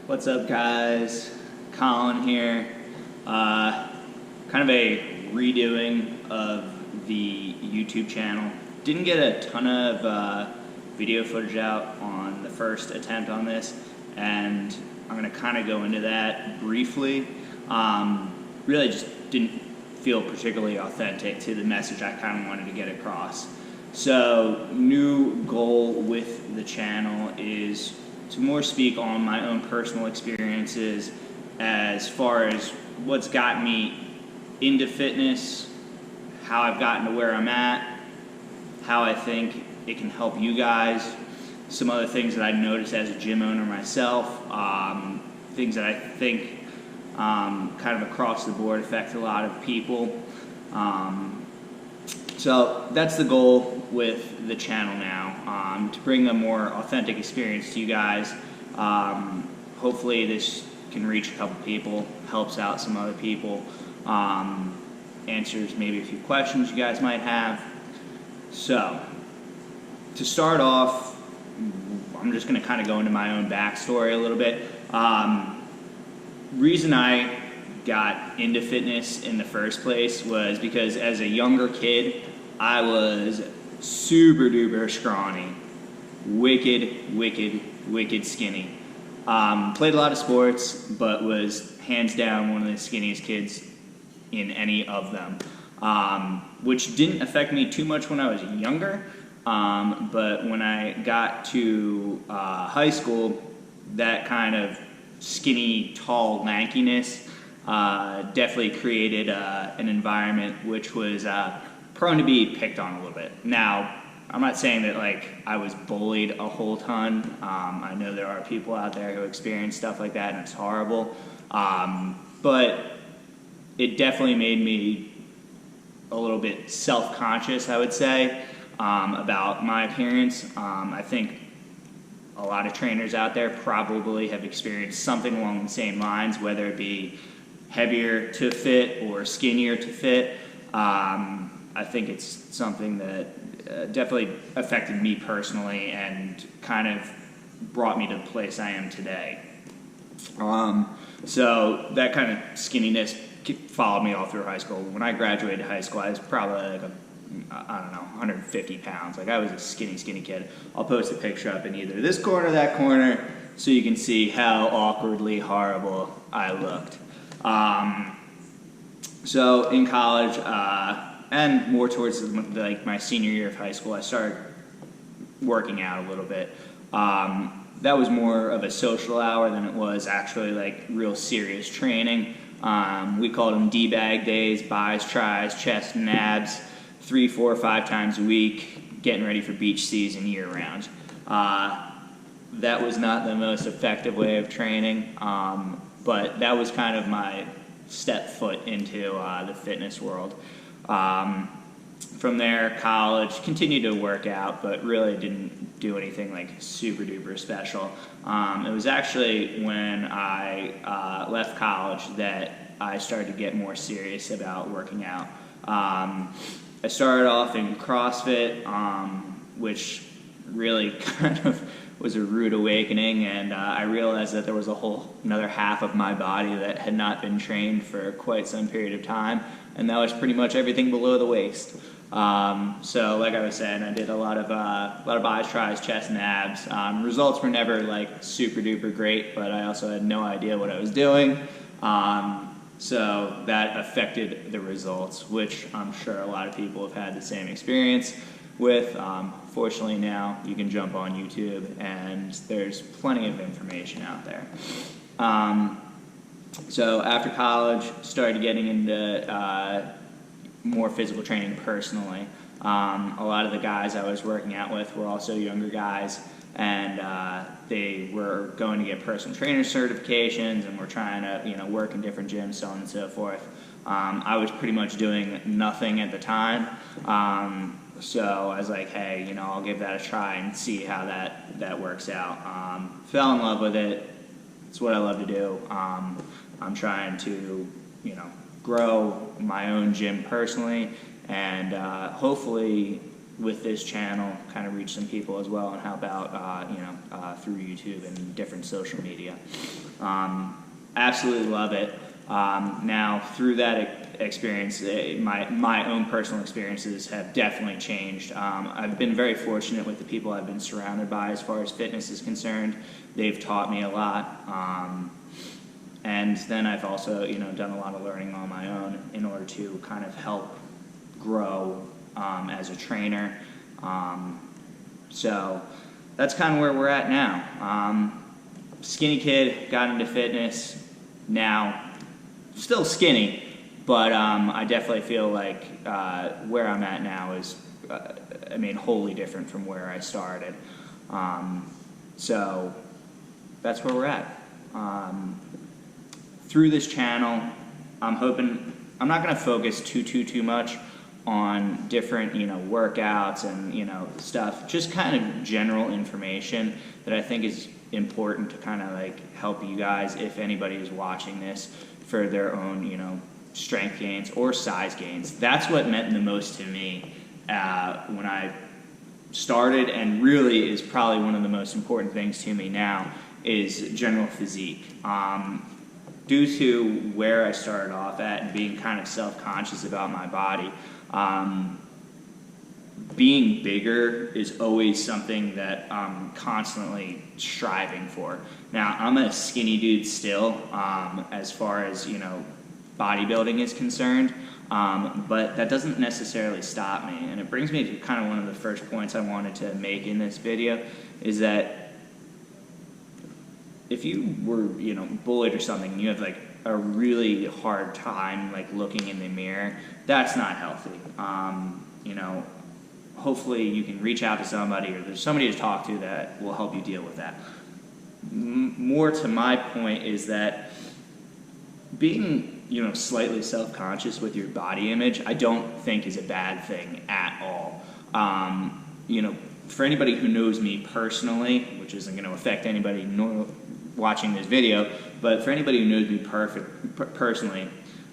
What's up, guys? Colin here. Kind of a redoing of the YouTube channel. Didn't get a ton of video footage out on the first attempt on this, and I'm going to kind of go into that briefly. Really just didn't feel particularly authentic to the message I kind of wanted to get across. So, new goal with the channel is to more speak on my own personal experiences as far as what's got me into fitness, how I've gotten to where I'm at, how I think it can help you guys, some other things that I noticed as a gym owner myself, things that I think kind of across the board affect a lot of people. So that's the goal with the channel now, to bring a more authentic experience to you guys. Hopefully this can reach a couple people, helps out some other people, answers maybe a few questions you guys might have. So, to start off, I'm just going to kind of go into my own backstory a little bit. Reason I got into fitness in the first place was because as a younger kid, I was super duper scrawny, wicked skinny. Played a lot of sports, but was hands down one of the skinniest kids in any of them, which didn't affect me too much when I was younger, but when I got to high school, that kind of skinny, tall lankiness definitely created an environment which was prone to be picked on a little bit. Now, I'm not saying that I was bullied a whole ton. I know there are people out there who experience stuff like that and it's horrible. But it definitely made me a little bit self-conscious, I would say, about my appearance. I think a lot of trainers out there probably have experienced something along the same lines, whether it be heavier to fit or skinnier to fit. I think it's something that definitely affected me personally and kind of brought me to the place I am today. So that kind of skinniness followed me all through high school. When I graduated high school, I was probably 150 pounds. I was a skinny kid. I'll post a picture up in either this corner or that corner so you can see how awkwardly horrible I looked. So in college, and more towards my senior year of high school, I started working out a little bit. That was more of a social hour than it was actually real serious training. We called them D-bag days, buys, tries, chest and abs, 3, 4, 5 times a week, getting ready for beach season year round. That was not the most effective way of training, but that was kind of my step foot into the fitness world. From there, college, continued to work out, but really didn't do anything super duper special. It was actually when I left college that I started to get more serious about working out. I started off in CrossFit, which really kind of was a rude awakening, and I realized that there was a whole another half of my body that had not been trained for quite some period of time, and that was pretty much everything below the waist. So like I was saying, I did a lot of buys, tries, chest and abs. Results were never super duper great, but I also had no idea what I was doing. So that affected the results, which I'm sure a lot of people have had the same experience with. Fortunately now you can jump on YouTube and there's plenty of information out there. So after college, started getting into more physical training personally. A lot of the guys I was working out with were also younger guys, and they were going to get personal trainer certifications and were trying to work in different gyms, so on and so forth. I was pretty much doing nothing at the time, so I was like, hey, I'll give that a try and see how that works out. Fell in love with it. It's what I love to do. I'm trying to grow my own gym personally, and hopefully with this channel, kind of reach some people as well and help out, through YouTube and different social media. Absolutely love it. Now, through that experience, my own personal experiences have definitely changed. I've been very fortunate with the people I've been surrounded by as far as fitness is concerned. They've taught me a lot. And then I've also, done a lot of learning on my own in order to kind of help grow as a trainer. So that's kind of where we're at now. Skinny kid, got into fitness, now still skinny, but I definitely feel like where I'm at now is, wholly different from where I started. So that's where we're at. Through this channel, I'm hoping, I'm not going to focus too much on different, workouts and, stuff, just kind of general information that I think is important to kind of like help you guys, if anybody is watching this, for their own, strength gains or size gains. That's what meant the most to me when I started, and really is probably one of the most important things to me now, is general physique. Due to where I started off at and being kind of self-conscious about my body, being bigger is always something that I'm constantly striving for. Now, I'm a skinny dude still, as far as, bodybuilding is concerned, but that doesn't necessarily stop me. And it brings me to kind of one of the first points I wanted to make in this video, is that if you were, bullied or something, and you have like a really hard time like looking in the mirror, that's not healthy. Hopefully you can reach out to somebody, or there's somebody to talk to that will help you deal with that. More to my point is that being, slightly self-conscious with your body image, I don't think is a bad thing at all. For anybody who knows me personally, which isn't going to affect anybody watching this video, but for anybody who knows me personally,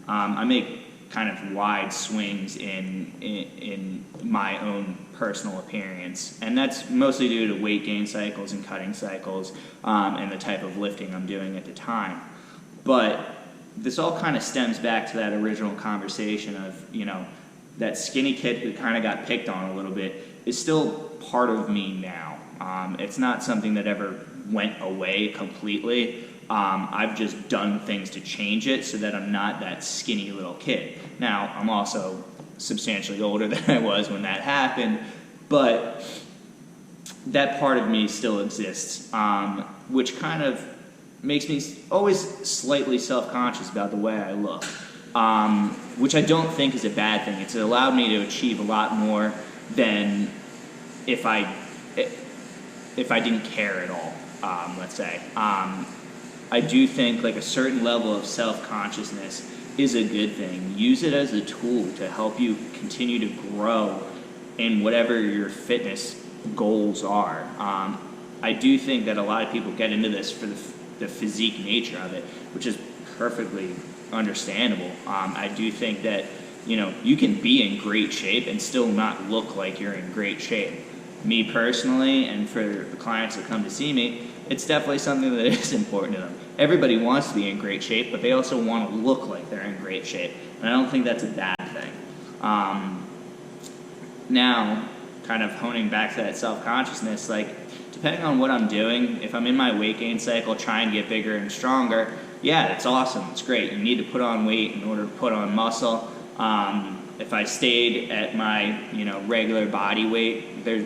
I make kind of wide swings in my own personal appearance, and that's mostly due to weight gain cycles and cutting cycles, and the type of lifting I'm doing at the time. But this all kind of stems back to that original conversation of, that skinny kid who kind of got picked on a little bit is still part of me now. It's not something that ever went away completely. I've just done things to change it so that I'm not that skinny little kid. Now, I'm also substantially older than I was when that happened, but that part of me still exists, which kind of makes me always slightly self-conscious about the way I look, which I don't think is a bad thing. It's allowed me to achieve a lot more than if I didn't care at all, let's say. I do think like a certain level of self-consciousness is a good thing. Use it as a tool to help you continue to grow in whatever your fitness goals are. I do think that a lot of people get into this for the physique nature of it, which is perfectly understandable. I do think that, you can be in great shape and still not look like you're in great shape. Me personally, and for the clients that come to see me, it's definitely something that is important to them. Everybody wants to be in great shape, but they also want to look like they're in great shape, and I don't think that's a bad thing. Now, kind of honing back to that self-consciousness, like, depending on what I'm doing, if I'm in my weight gain cycle, try and get bigger and stronger, yeah, it's awesome, it's great. You need to put on weight in order to put on muscle. If I stayed at my, regular body weight,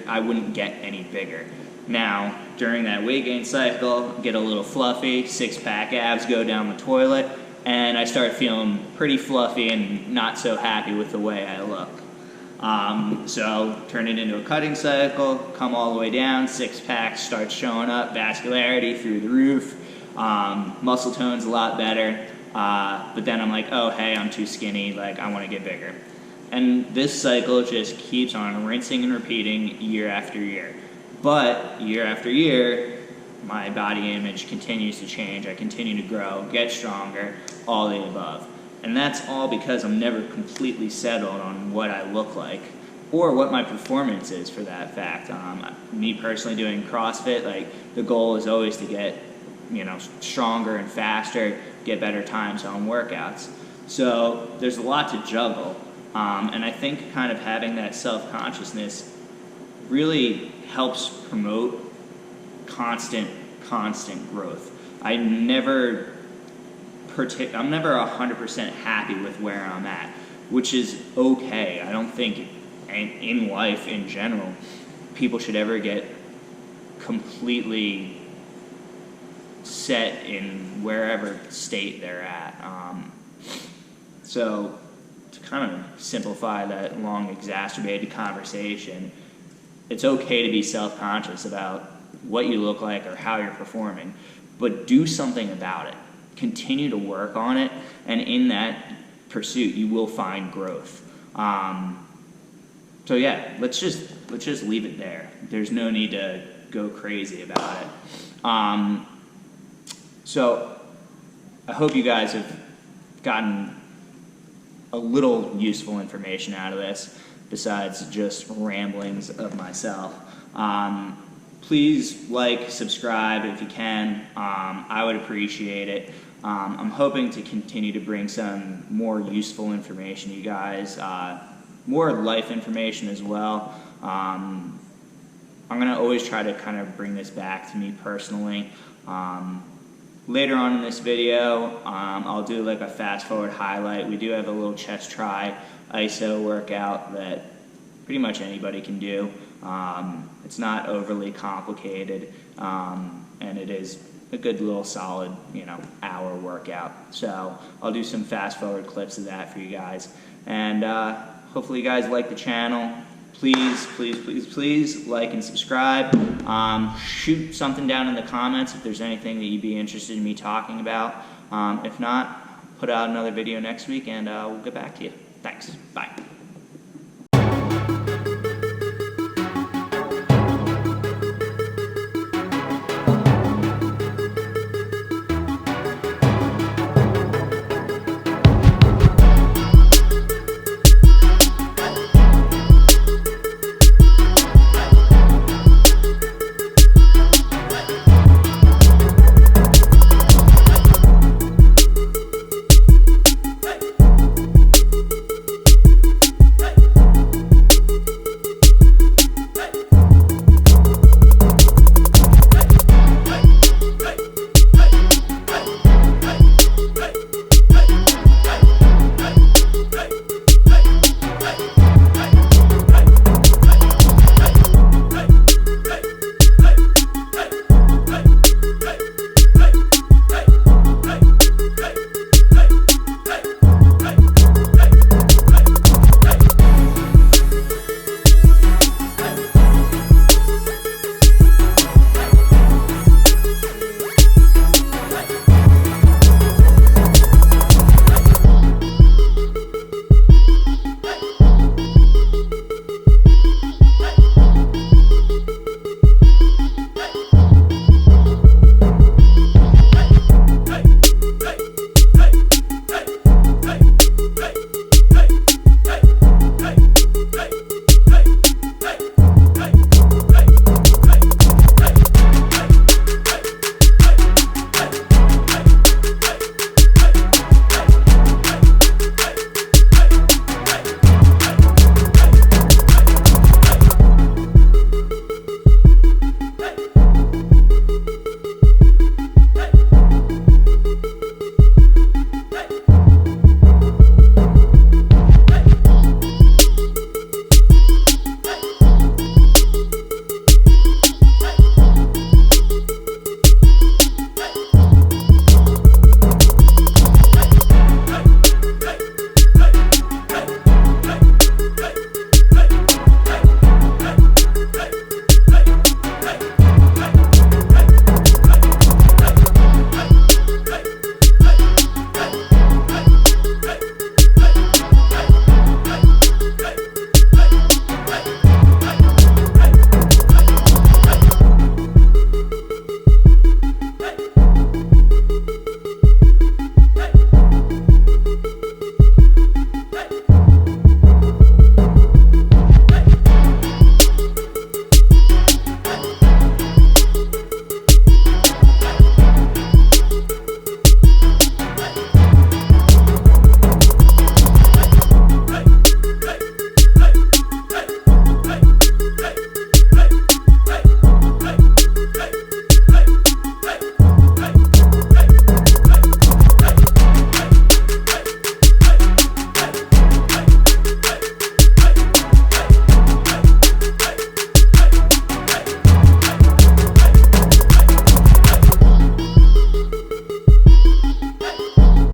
I wouldn't get any bigger. Now, during that weight gain cycle, get a little fluffy, six-pack abs go down the toilet, and I start feeling pretty fluffy and not so happy with the way I look. So turn it into a cutting cycle, come all the way down, six-pack starts showing up, vascularity through the roof, muscle tone's a lot better, but then I'm like, oh, hey, I'm too skinny, like, I want to get bigger. And this cycle just keeps on rinsing and repeating year after year. But year after year, my body image continues to change. I continue to grow, get stronger, all the above. And that's all because I'm never completely settled on what I look like. or what my performance is for that fact. Me personally doing CrossFit, like the goal is always to get, stronger and faster, get better times on workouts. So there's a lot to juggle. And I think kind of having that self-consciousness really helps promote constant growth. I'm never 100% happy with where I'm at, which is okay. I don't think in life in general, people should ever get completely set in wherever state they're at. So to kind of simplify that long exacerbated conversation, it's okay to be self-conscious about what you look like or how you're performing, but do something about it. Continue to work on it, and in that pursuit, you will find growth. So yeah, let's just leave it there. There's no need to go crazy about it. So I hope you guys have gotten a little useful information out of this, besides just ramblings of myself. Please like, subscribe if you can. I would appreciate it. I'm hoping to continue to bring some more useful information to you guys, more life information as well. I'm going to always try to kind of bring this back to me personally. Later on in this video, I'll do like a fast forward highlight. We do have a little chest try ISO workout that pretty much anybody can do. It's not overly complicated, and it is a good little solid, hour workout. So I'll do some fast forward clips of that for you guys. And hopefully you guys like the channel. Please like and subscribe. Shoot something down in the comments if there's anything that you'd be interested in me talking about. If not, put out another video next week and we'll get back to you. Thanks. Bye.